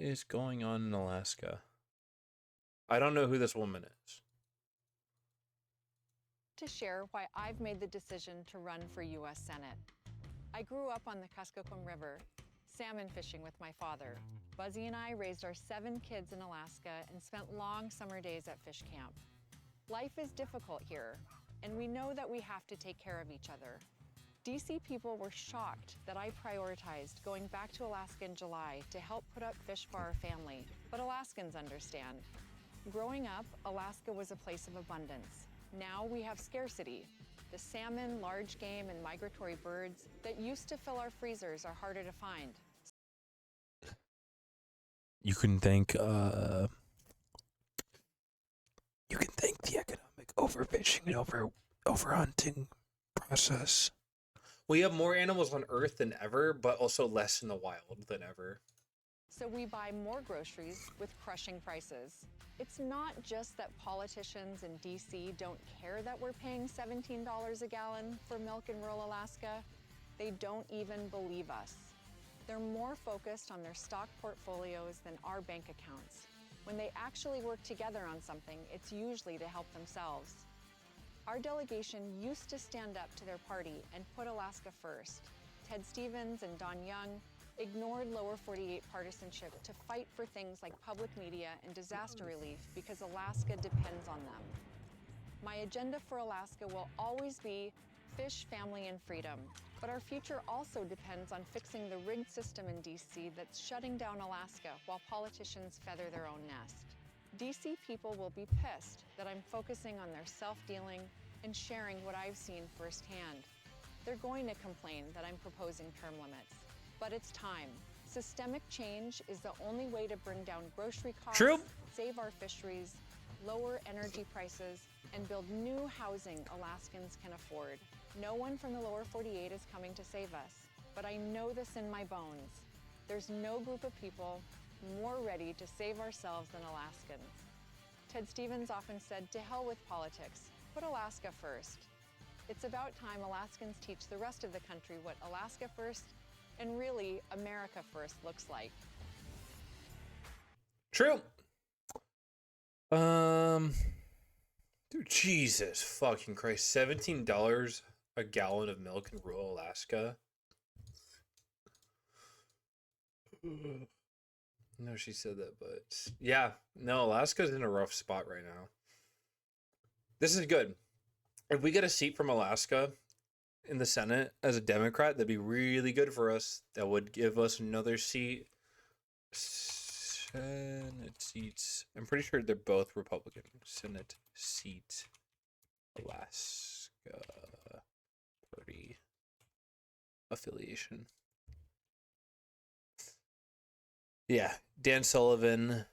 is going on in Alaska? I don't know who this woman is. To share why I've made the decision to run for U.S. Senate. I grew up on the Kuskokwim River, salmon fishing with my father. Buzzy and I raised our 7 kids in Alaska and spent long summer days at fish camp. Life is difficult here, and we know that we have to take care of each other. DC people were shocked that I prioritized going back to Alaska in July to help put up fish for our family, but Alaskans understand. Growing up, Alaska was a place of abundance. Now we have scarcity. The salmon, large game, and migratory birds that used to fill our freezers are harder to find. You can thank the economic overfishing and overhunting process. We have more animals on Earth than ever, but also less in the wild than ever. So we buy more groceries with crushing prices. It's not just that politicians in DC don't care that we're paying $17 a gallon for milk in rural Alaska. They don't even believe us. They're more focused on their stock portfolios than our bank accounts. When they actually work together on something, it's usually to help themselves. Our delegation used to stand up to their party and put Alaska first. Ted Stevens and Don Young ignored lower 48 partisanship to fight for things like public media and disaster relief because Alaska depends on them. My agenda for Alaska will always be fish, family, and freedom. But our future also depends on fixing the rigged system in DC that's shutting down Alaska while politicians feather their own nest. DC people will be pissed that I'm focusing on their self-dealing and sharing what I've seen firsthand. They're going to complain that I'm proposing term limits. But it's time. Systemic change is the only way to bring down grocery costs, True. save our fisheries, lower energy prices, and build new housing Alaskans can afford. No one from the lower 48 is coming to save us, but I know this in my bones. There's no group of people more ready to save ourselves than Alaskans. Ted Stevens often said, "To hell with politics, put Alaska first." It's about time Alaskans teach the rest of the country what Alaska first and really America first looks like. True. Dude, Jesus fucking Christ. $17 a gallon of milk in rural Alaska. No, she said that, but yeah, no, Alaska's in a rough spot right now. This is good. If we get a seat from Alaska in the Senate as a Democrat, that'd be really good for us. That would give us another seat. Senate seats. I'm pretty sure they're both Republican. Senate seat. Alaska Party affiliation. Yeah, Dan Sullivan,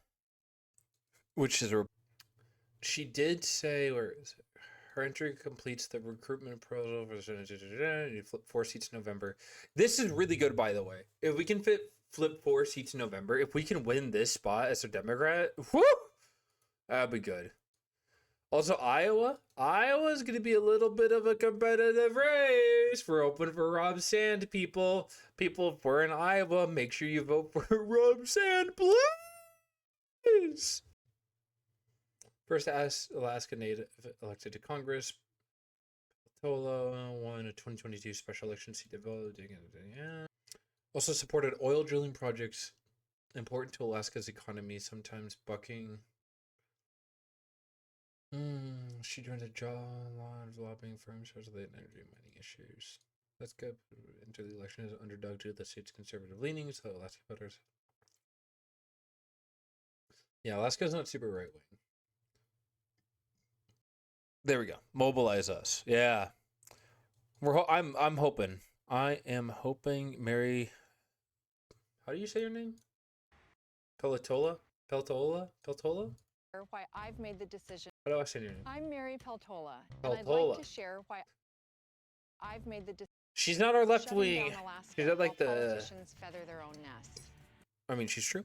which is a... She did say, where is it? Her entry completes the recruitment process. You flip 4 seats in November. This is really good, by the way. If we can flip 4 seats in November, if we can win this spot as a Democrat, whoo, that'd be good. Also, Iowa's going to be a little bit of a competitive race. We're open for Rob Sand, people. People, if we're in Iowa, make sure you vote for Rob Sand, please. First Alaska native elected to Congress. Peltola won a 2022 special election seat developed. Also supported oil drilling projects important to Alaska's economy, sometimes bucking. She joined a lot of lobbying firms shows the energy mining issues. Let's go into the election as an underdog to the state's conservative leanings. So Alaska voters. Yeah, Alaska's not super right wing. There we go. Mobilize us. Yeah, I'm hoping. I am hoping Mary. How do you say your name? Peltola. Why I've made the decision. How do I say your name? I'm Mary Peltola, and I'd Peltola. like to share why I've made the decision. She's not our left Shutting wing. down Alaska She's not like while the. politicians feather their own nest. I mean, she's true.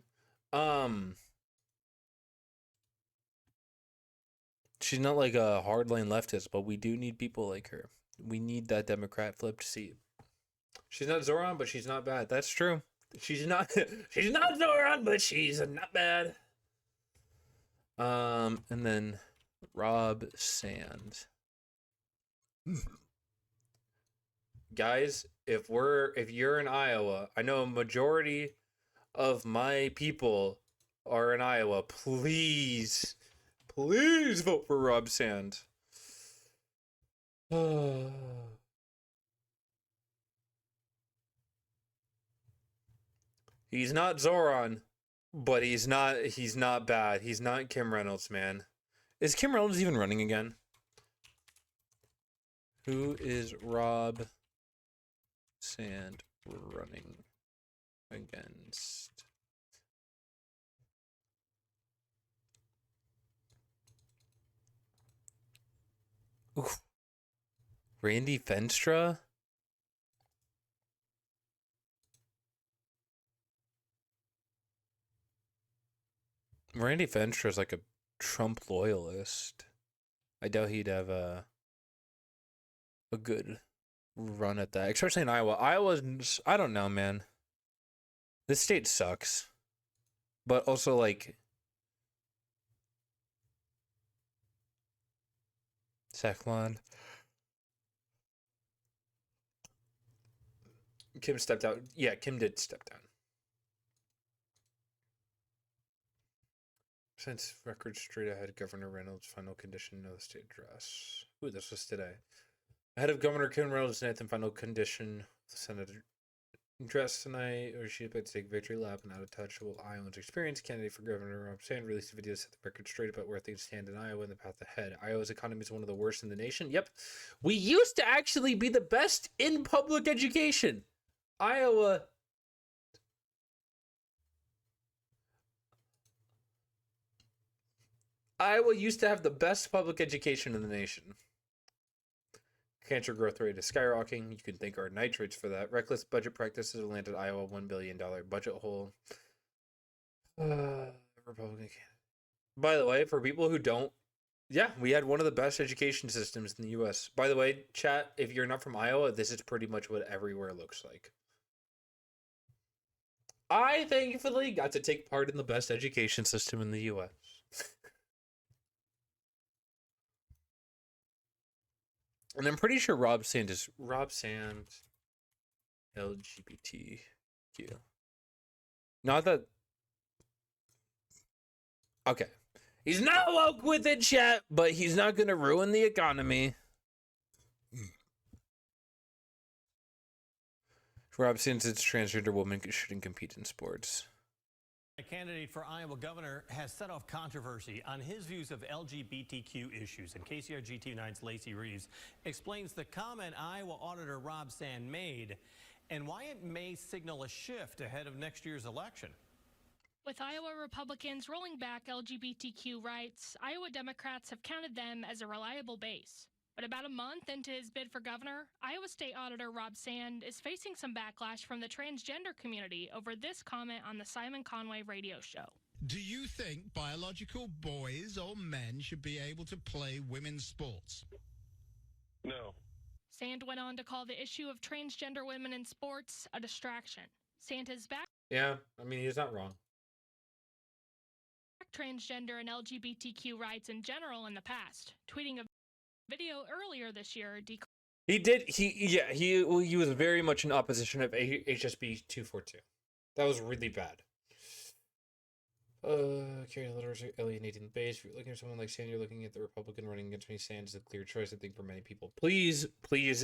She's not like a hardline leftist, but we do need people like her. We need that Democrat flipped seat. She's not Zoran, but she's not bad. That's true. She's not she's not Zoran, but she's not bad. And then Rob Sand. Guys, if you're in Iowa, I know a majority of my people are in Iowa. Please vote for Rob Sand. He's not Zoran, but he's not bad. He's not Kim Reynolds, man. Is Kim Reynolds even running again? Who is Rob Sand running against? Ooh. Randy Fenstra? Randy Fenstra is like a Trump loyalist. I doubt he'd have a good run at that, especially in Iowa. Iowa's, I don't know, man. This state sucks. But also, like, Seclon. Kim stepped out. Yeah, Kim did step down. Since record straight ahead, Governor Reynolds' final condition of the state address. Ooh, this was today. Ahead of Governor Kim Reynolds' ninth and final condition, the Senate address tonight, or she about to take victory lap and out of touch with Iowans' experience. Candidate for Governor Rob Sand released a video to set the record straight about where things stand in Iowa and the path ahead. Iowa's economy is one of the worst in the nation. Yep. We used to actually be the best in public education. Iowa used to have the best public education in the nation. Cancer growth rate is skyrocketing. You can thank our nitrates for that. Reckless budget practices have landed Iowa $1 billion budget hole. Republican candidate. By the way, for people who don't, yeah, we had one of the best education systems in the U.S. By the way, chat, if you're not from Iowa, this is pretty much what everywhere looks like. I thankfully got to take part in the best education system in the U.S. And I'm pretty sure Rob Sand LGBTQ. Not that. Okay. He's not woke with it, chat, but he's not going to ruin the economy. Rob Sand says transgender women shouldn't compete in sports. A candidate for Iowa governor has set off controversy on his views of LGBTQ issues. And KCRG TV9's Lacey Reeves explains the comment Iowa Auditor Rob Sand made and why it may signal a shift ahead of next year's election. With Iowa Republicans rolling back LGBTQ rights, Iowa Democrats have counted them as a reliable base. But about a month into his bid for governor, Iowa State Auditor Rob Sand is facing some backlash from the transgender community over this comment on the Simon Conway radio show. Do you think biological boys or men should be able to play women's sports? No. Sand went on to call the issue of transgender women in sports a distraction. Sand has backed Yeah, I mean, he's not wrong. Transgender and LGBTQ rights in general in the past, tweeting a video earlier this year. He was very much in opposition of HSB 242. That was really bad. Carrying the letters alienating the base. If you're looking at someone like Sand, you're looking at the Republican running against me. Sand is a clear choice, I think, for many people. Please,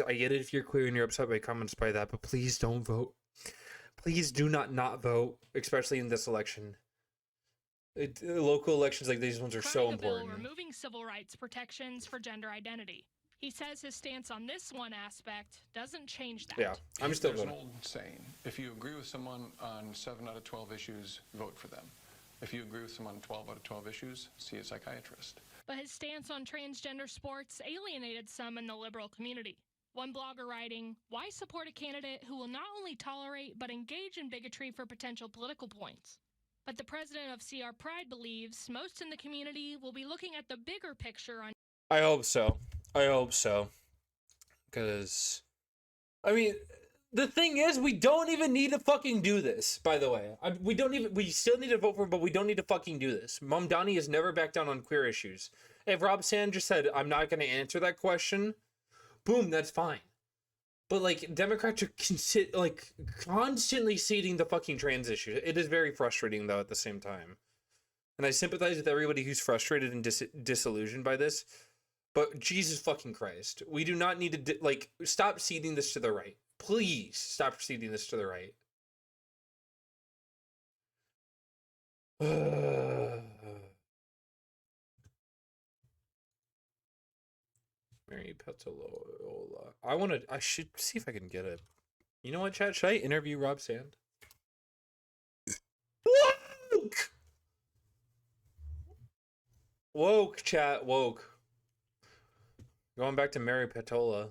I get it if you're queer and you're upset by comments by that, but please don't vote. Please do not vote, especially in this election. Local elections like these ones are so important. Bill removing civil rights protections for gender identity. He says his stance on this one aspect doesn't change that. Yeah, I'm still There's voting. an old saying, if you agree with someone on 7 out of 12 issues, vote for them. If you agree with someone on 12 out of 12 issues, see a psychiatrist. But his stance on transgender sports alienated some in the liberal community. One blogger writing, "Why support a candidate who will not only tolerate but engage in bigotry for potential political points?" But the president of CR Pride believes most in the community will be looking at the bigger picture on. I hope so. Because, I mean, The thing is, we don't even need to fucking do this, by the way. We still need to vote for him, but we don't need to fucking do this. Mamdani has never backed down on queer issues. If Rob Sand just said, I'm not going to answer that question, boom, that's fine. But, like, Democrats are constantly ceding the fucking trans issue. It is very frustrating, though, at the same time. And I sympathize with everybody who's frustrated and disillusioned by this. But Jesus fucking Christ. We do not need to, stop ceding this to the right. Please stop ceding this to the right. Mary Peltola. I should see if I can get it. You know what, chat? Should I interview Rob Sand? Woke! Woke, chat, woke. Going back to Mary Peltola.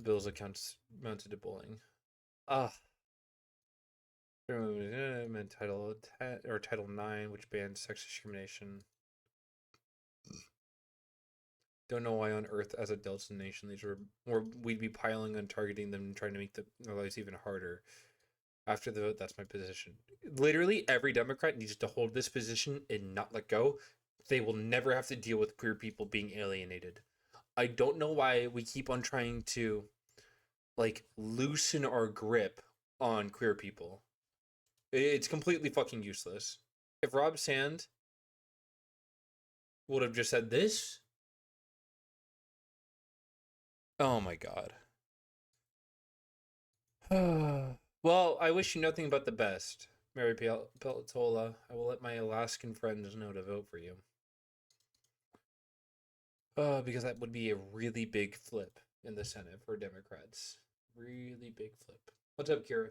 Bills accounts mounted to bullying. Title 10 or Title 9, which bans sex discrimination. Don't know why on earth, as adults in the nation, we'd be piling on targeting them and trying to make their lives even harder. After the vote, that's my position. Literally, every Democrat needs to hold this position and not let go. They will never have to deal with queer people being alienated. I don't know why we keep on trying to, loosen our grip on queer people. It's completely fucking useless. If Rob Sand would have just said this, oh my god. Well, I wish you nothing but the best, Mary Peltola. I will let my Alaskan friends know to vote for you. Because that would be a really big flip in the Senate for Democrats. Really big flip. What's up, Kira?